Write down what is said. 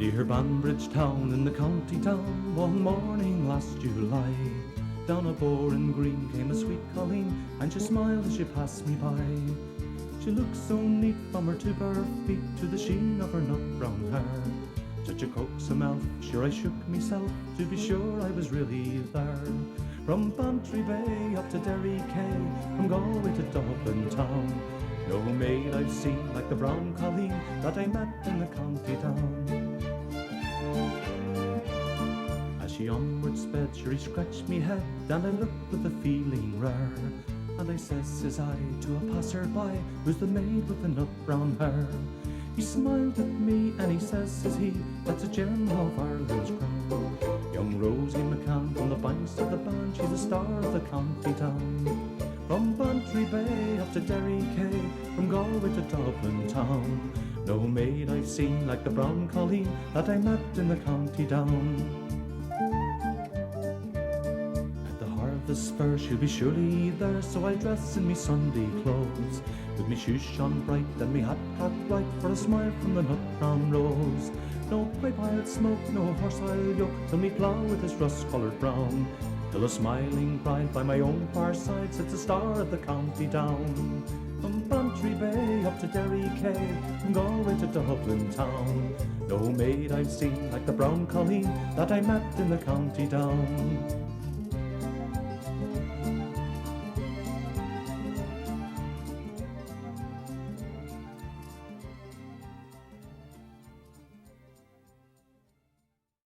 Near Banbridge town in the county town, one morning last July, down a Boring Green came a sweet colleen, and she smiled as she passed me by. She looked so neat from her to her feet to the sheen of her nut brown hair. Such a coaxing mouth, sure I shook myself to be sure I was really there. From Bantry Bay up to Derry Quay, from Galway to Dublin town, no maid I've seen like the brown colleen that I met in the county town. As she onward sped, sure he scratched me head, and I looked with a feeling rare. And I says I to a passer-by, who's the maid with the nut brown hair? He smiled at me and he says he, that's a gem of Ireland's crown. Young Rosie McCann from the banks of the Bann, she's the star of the county town. From Bantry Bay up to Derry Quay, from Galway to Dublin town, no maid I've seen like the brown colleen that I met in the county down. At the harvest fair she'll be surely there, so I dress in me Sunday clothes, with me shoes shone bright and me hat cocked right, for a smile from the nut brown rose. No pipe I'll smoke, no horse I'll yoke, till me plough with his rust-coloured brown, till a smiling bride by my own far side sits the star of the county down. From Bantry Bay up to Derry Quay, from Galway to Dublin town, no maid I've seen like the brown colleen that I met in the county down.